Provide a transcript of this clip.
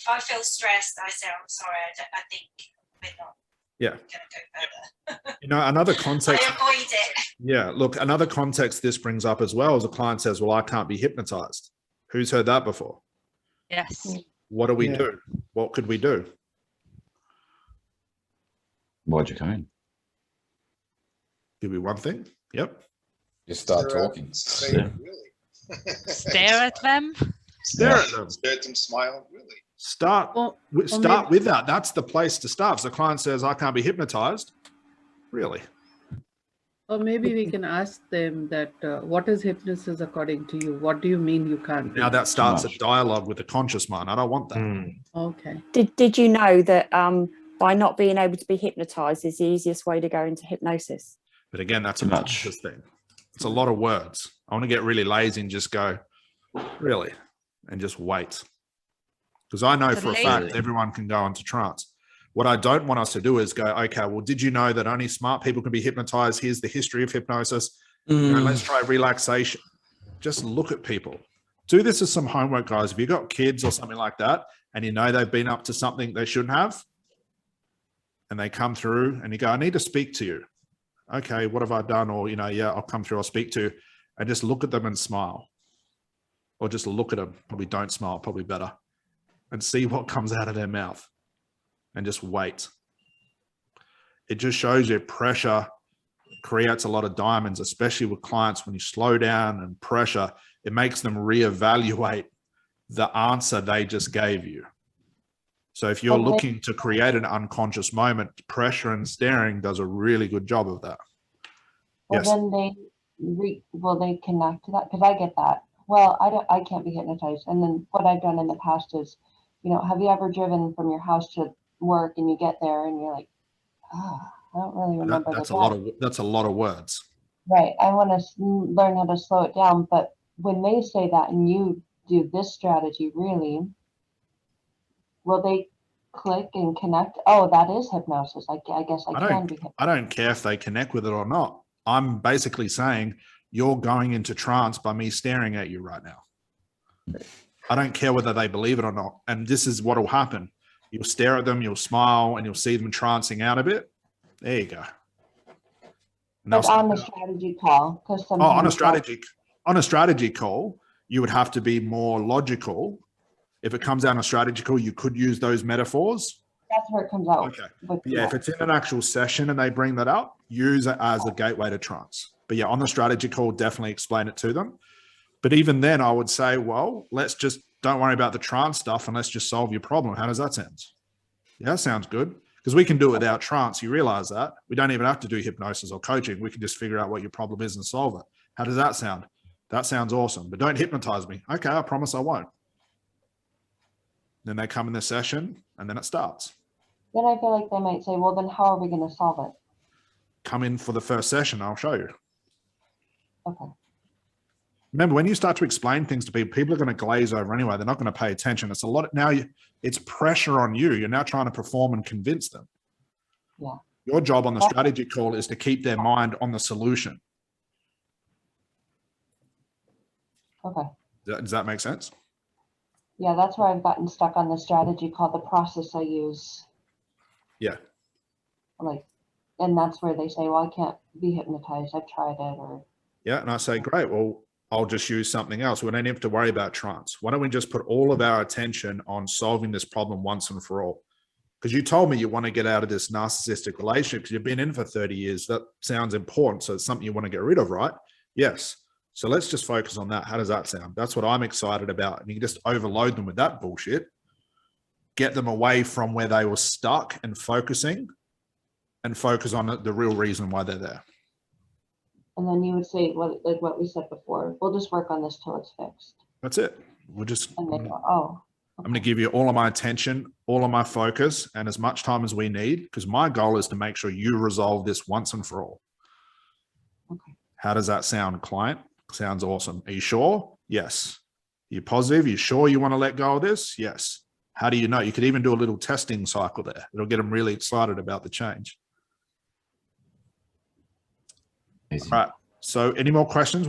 if I feel stressed, I say, I'm sorry, I think we're not going to go further. You know, another context. I avoid it. Yeah, look, another context this brings up as well is a client says, well, I can't be hypnotized. Who's heard that before? Yes. What do we do? What could we do? Why'd you come in? Give me one thing. Yep. Just start talking. Yeah. Stare at them. Stare at them. Stare at them, smile, really. Start with that. That's the place to start. So the client says, I can't be hypnotized. Really? Or maybe we can ask them that, what is hypnosis according to you? What do you mean you can't? Now that starts a dialogue with the conscious mind. I don't want that. Okay. Did you know that by not being able to be hypnotized is the easiest way to go into hypnosis? But again, that's a conscious thing. It's a lot of words. I want to get really lazy and just go, really, and just wait. Because I know for a fact everyone can go into trance. What I don't want us to do is go, okay, well, did you know that only smart people can be hypnotized? Here's the history of hypnosis. You know, let's try relaxation. Just look at people. Do this as some homework, guys. If you've got kids or something like that, and you know they've been up to something they shouldn't have, and they come through and you go, I need to speak to you. Okay, what have I done? Or, you know, yeah, I'll come through, I'll speak to you. And just look at them and smile. Or just look at them. Probably don't smile, probably better. And see what comes out of their mouth. And just wait. It just shows you pressure creates a lot of diamonds, especially with clients. When you slow down and pressure, it makes them reevaluate the answer they just gave you. So if you're looking to create an unconscious moment, pressure and staring does a really good job of that. Well, yes. Then will they connect to that? Because I get that. Well, I can't be hypnotized. And then what I've done in the past is, you know, have you ever driven from your house to work and you get there and you're like, I don't really remember. That's a lot of words. Right. I want to learn how to slow it down. But when they say that and you do this strategy, really, will they click and connect? Oh, that is hypnosis. I guess I can be hypnotized. I don't care if they connect with it or not. I'm basically saying you're going into trance by me staring at you right now. I don't care whether they believe it or not. And this is what will happen. You'll stare at them, you'll smile, and you'll see them trancing out a bit. There you go. But on the strategy call, because on a strategy call, you would have to be more logical. If it comes down a strategy call, you could use those metaphors. That's where it comes out. Okay. Yeah, if it's in an actual session and they bring that up, use it as a gateway to trance. But yeah, on the strategy call, definitely explain it to them. But even then, I would say, well, let's just don't worry about the trance stuff and let's just solve your problem. How does that sound? Yeah, that sounds good. Because we can do it without trance. You realize that. We don't even have to do hypnosis or coaching. We can just figure out what your problem is and solve it. How does that sound? That sounds awesome. But don't hypnotize me. Okay, I promise I won't. Then they come in the session and then it starts. Then I feel like they might say, well, then how are we going to solve it? Come in for the first session. I'll show you. Okay. Remember, when you start to explain things to people, people are going to glaze over anyway. They're not going to pay attention. It's a lot. Now it's pressure on you. You're now trying to perform and convince them. Yeah. Your job on the strategy call is to keep their mind on the solution. Okay. Does that make sense? Yeah, that's where I've gotten stuck on the strategy called the process I use. Yeah. And that's where they say, well, I can't be hypnotized. I've tried it. Yeah. And I say, great. Well, I'll just use something else. We don't have to worry about trance. Why don't we just put all of our attention on solving this problem once and for all? Because you told me you want to get out of this narcissistic relationship because you've been in for 30 years. That sounds important. So it's something you want to get rid of, right? Yes. So let's just focus on that. How does that sound? That's what I'm excited about. And you can just overload them with that bullshit, get them away from where they were stuck and focusing, and focus on the real reason why they're there. And then you would say, like what we said before, we'll just work on this till it's fixed. That's it. We'll just, and they go, oh, okay. I'm going to give you all of my attention, all of my focus, and as much time as we need, because my goal is to make sure you resolve this once and for all. Okay. How does that sound, client? Sounds awesome. Are you sure? Yes. Are you positive? Are you sure you want to let go of this? Yes. How do you know? You could even do a little testing cycle there. It'll get them really excited about the change. All right. So any more questions?